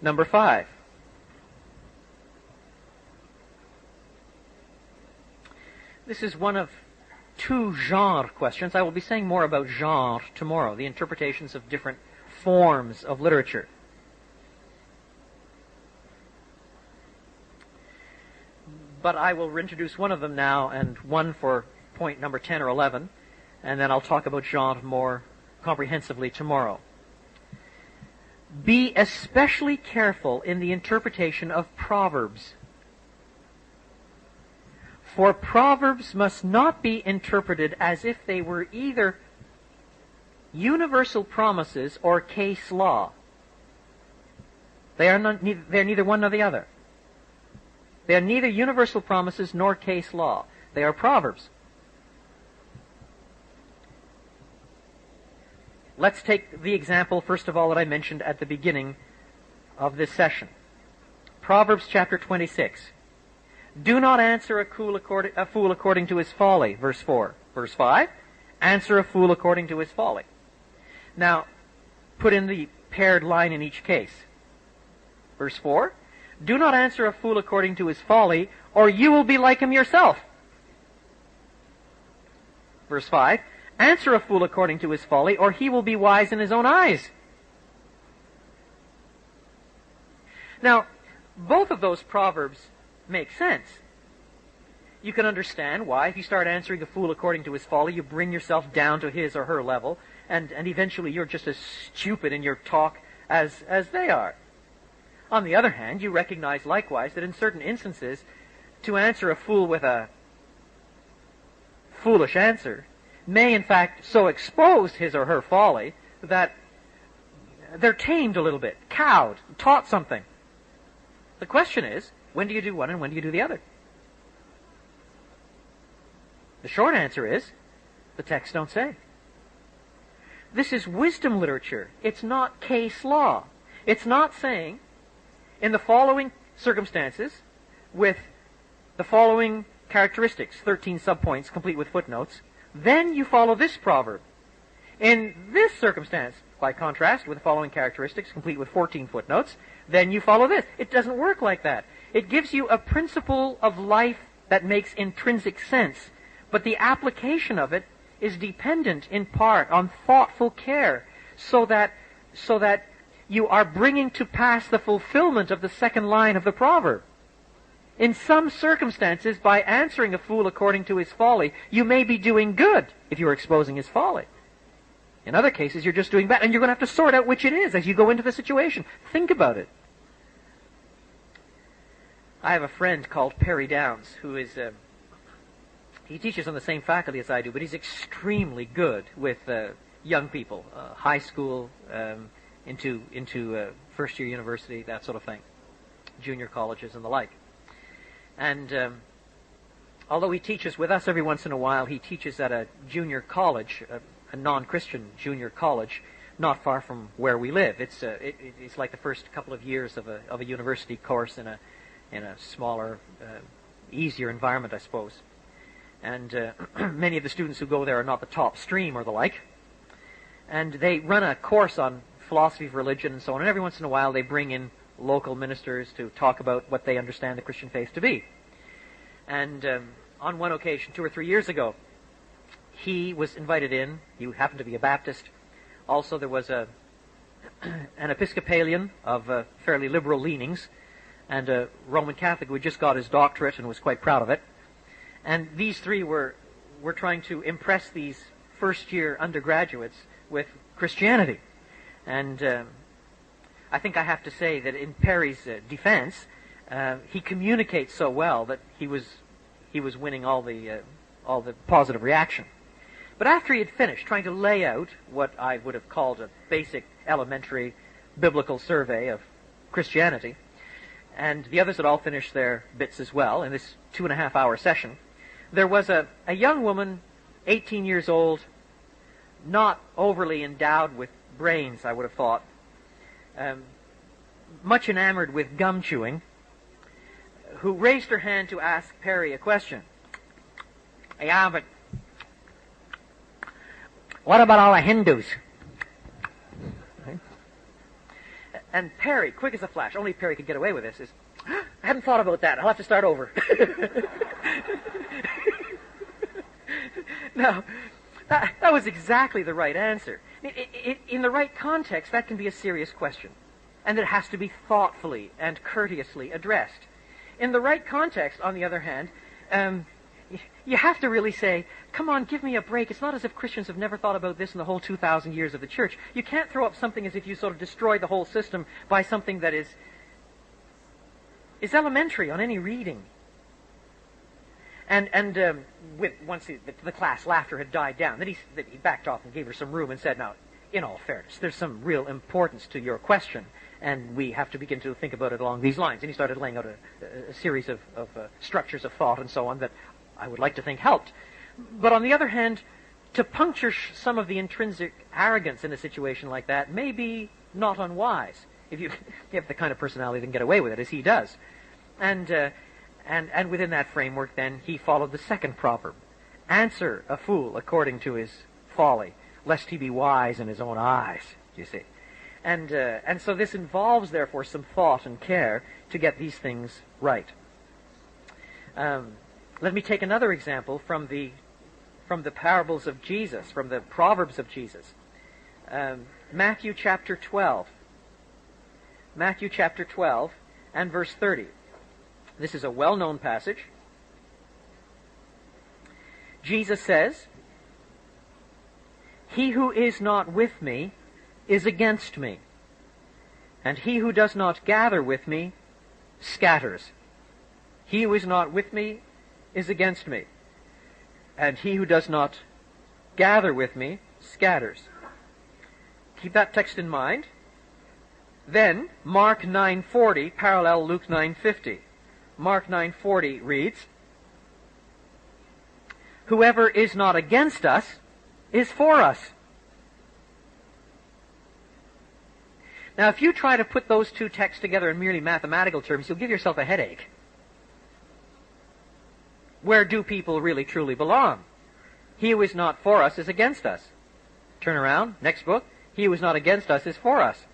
Number 5. This is one of 2 genre questions. I will be saying more about genre tomorrow, the interpretations of different forms of literature. But I will introduce one of them now and one for point number 10 or 11, and then I'll talk about genre more comprehensively tomorrow. Be especially careful in the interpretation of Proverbs. For Proverbs must not be interpreted as if they were either universal promises or case law. They are neither one nor the other. They are neither universal promises nor case law. They are Proverbs. Let's take the example, first of all, that I mentioned at the beginning of this session. Proverbs chapter 26. Do not answer a fool according to his folly, verse 4. Verse 5, answer a fool according to his folly. Now, put in the paired line in each case. Verse 4, do not answer a fool according to his folly, or you will be like him yourself. Verse 5, answer a fool according to his folly, or he will be wise in his own eyes. Now, both of those proverbs make sense. You can understand why, if you start answering a fool according to his folly, you bring yourself down to his or her level, and eventually you're just as stupid in your talk as they are. On the other hand, you recognize likewise that in certain instances, to answer a fool with a foolish answer may in fact so expose his or her folly that they're tamed a little bit, cowed, taught something. The question is, when do you do one and when do you do the other? The short answer is, the texts don't say. This is wisdom literature. It's not case law. It's not saying, in the following circumstances, with the following characteristics, 13 subpoints complete with footnotes, then you follow this proverb. In this circumstance, by contrast, with the following characteristics complete with 14 footnotes, then you follow this. It doesn't work like that. It gives you a principle of life that makes intrinsic sense, but the application of it is dependent in part on thoughtful care, so that you are bringing to pass the fulfillment of the second line of the proverb. In some circumstances, by answering a fool according to his folly, you may be doing good if you're exposing his folly. In other cases, you're just doing bad, and you're going to have to sort out which it is as you go into the situation. Think about it. I have a friend called Perry Downs, who is, he teaches on the same faculty as I do, but he's extremely good with young people, high school, into first-year university, that sort of thing, junior colleges and the like. And although he teaches with us every once in a while, he teaches at a junior college, a non-Christian junior college, not far from where we live. It's like the first couple of years of a university course in a smaller, easier environment, I suppose. And many of the students who go there are not the top stream or the like. And they run a course on philosophy of religion and so on, and every once in a while they bring in local ministers to talk about what they understand the Christian faith to be. And on one occasion, 2 or 3 years ago, he was invited in. He happened to be a Baptist. Also, there was an Episcopalian of fairly liberal leanings, and a Roman Catholic who had just got his doctorate and was quite proud of it. And these three were trying to impress these first-year undergraduates with Christianity. And I think I have to say that in Perry's defense, he communicates so well that he was winning all the positive reaction. But after he had finished trying to lay out what I would have called a basic, elementary, biblical survey of Christianity, and the others had all finished their bits as well in this 2.5-hour session, there was a young woman, 18 years old, not overly endowed with brains, I would have thought, much enamored with gum chewing, who raised her hand to ask Perry a question. Yeah, but what about all the Hindus? And Perry, quick as a flash, only Perry could get away with this, is, I hadn't thought about that. I'll have to start over. Now, that was exactly the right answer. In the right context, that can be a serious question. And it has to be thoughtfully and courteously addressed. In the right context, on the other hand, you have to really say, come on, give me a break. It's not as if Christians have never thought about this in the whole 2,000 years of the church. You can't throw up something as if you sort of destroyed the whole system by something that is elementary on any reading. And once the class laughter had died down, then he backed off and gave her some room and said, now, in all fairness, there's some real importance to your question, and we have to begin to think about it along these lines. And he started laying out a series of structures of thought and so on that I would like to think helped. But on the other hand, to puncture some of the intrinsic arrogance in a situation like that may be not unwise. If you have the kind of personality that can get away with it, as he does. And within that framework, then, he followed the second proverb. Answer a fool according to his folly, lest he be wise in his own eyes, you see. And so this involves, therefore, some thought and care to get these things right. Let me take another example from the parables of Jesus, from the Proverbs of Jesus. Matthew chapter 12. Matthew chapter 12 and verse 30. This is a well-known passage. Jesus says, "He who is not with me is against me, and he who does not gather with me scatters. He who is not with me is against me, and he who does not gather with me scatters." Keep that text in mind. Then, Mark 9:40 parallel Luke 9:50. Mark 9:40 reads, "Whoever is not against us is for us." Now, if you try to put those two texts together in merely mathematical terms, you'll give yourself a headache. Where do people really truly belong? He who is not for us is against us. Turn around, next book. He who is not against us is for us.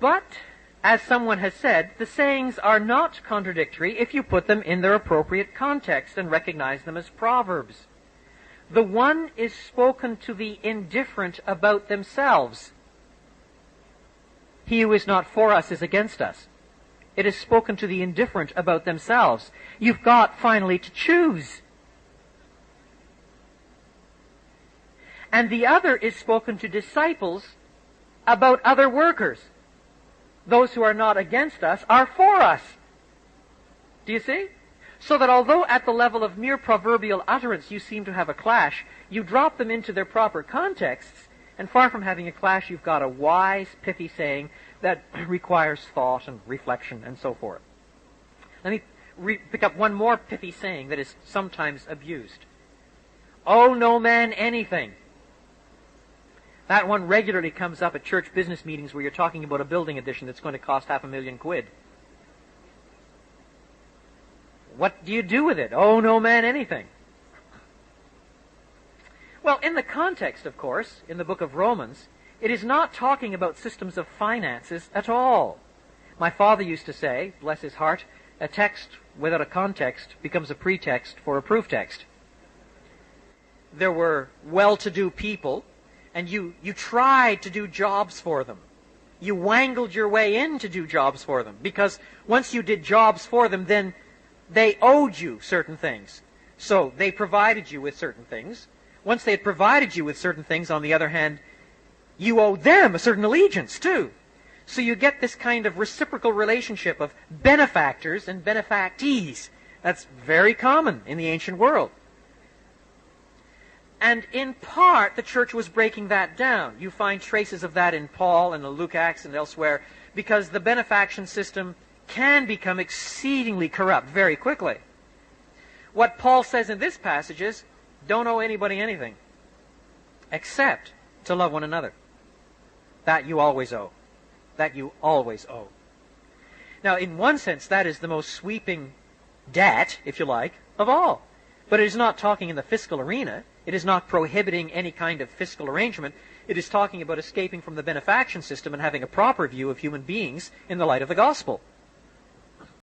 But, as someone has said, the sayings are not contradictory if you put them in their appropriate context and recognize them as proverbs. The one is spoken to the indifferent about themselves. He who is not for us is against us. It is spoken to the indifferent about themselves. You've got, finally, to choose. And the other is spoken to disciples about other workers. Those who are not against us are for us. Do you see? So that although at the level of mere proverbial utterance you seem to have a clash, you drop them into their proper contexts, and far from having a clash, you've got a wise, pithy saying that requires thought and reflection and so forth. Let me pick up one more pithy saying that is sometimes abused. "Owe no man anything." That one regularly comes up at church business meetings where you're talking about a building addition that's going to cost £500,000. What do you do with it? Owe no man anything. Well, in the context, of course, in the book of Romans, it is not talking about systems of finances at all. My father used to say, bless his heart, a text without a context becomes a pretext for a proof text. There were well-to-do people, and you tried to do jobs for them. You wangled your way in to do jobs for them, because once you did jobs for them, then they owed you certain things. So they provided you with certain things. Once they had provided you with certain things, on the other hand, you owe them a certain allegiance too. So you get this kind of reciprocal relationship of benefactors and benefactees. That's very common in the ancient world. And in part, the church was breaking that down. You find traces of that in Paul and the Luke Acts and elsewhere, because the benefaction system can become exceedingly corrupt very quickly. What Paul says in this passage is, don't owe anybody anything, except to love one another. That you always owe. That you always owe. Now, in one sense, that is the most sweeping debt, if you like, of all. But it is not talking in the fiscal arena. It is not prohibiting any kind of fiscal arrangement. It is talking about escaping from the benefaction system and having a proper view of human beings in the light of the gospel.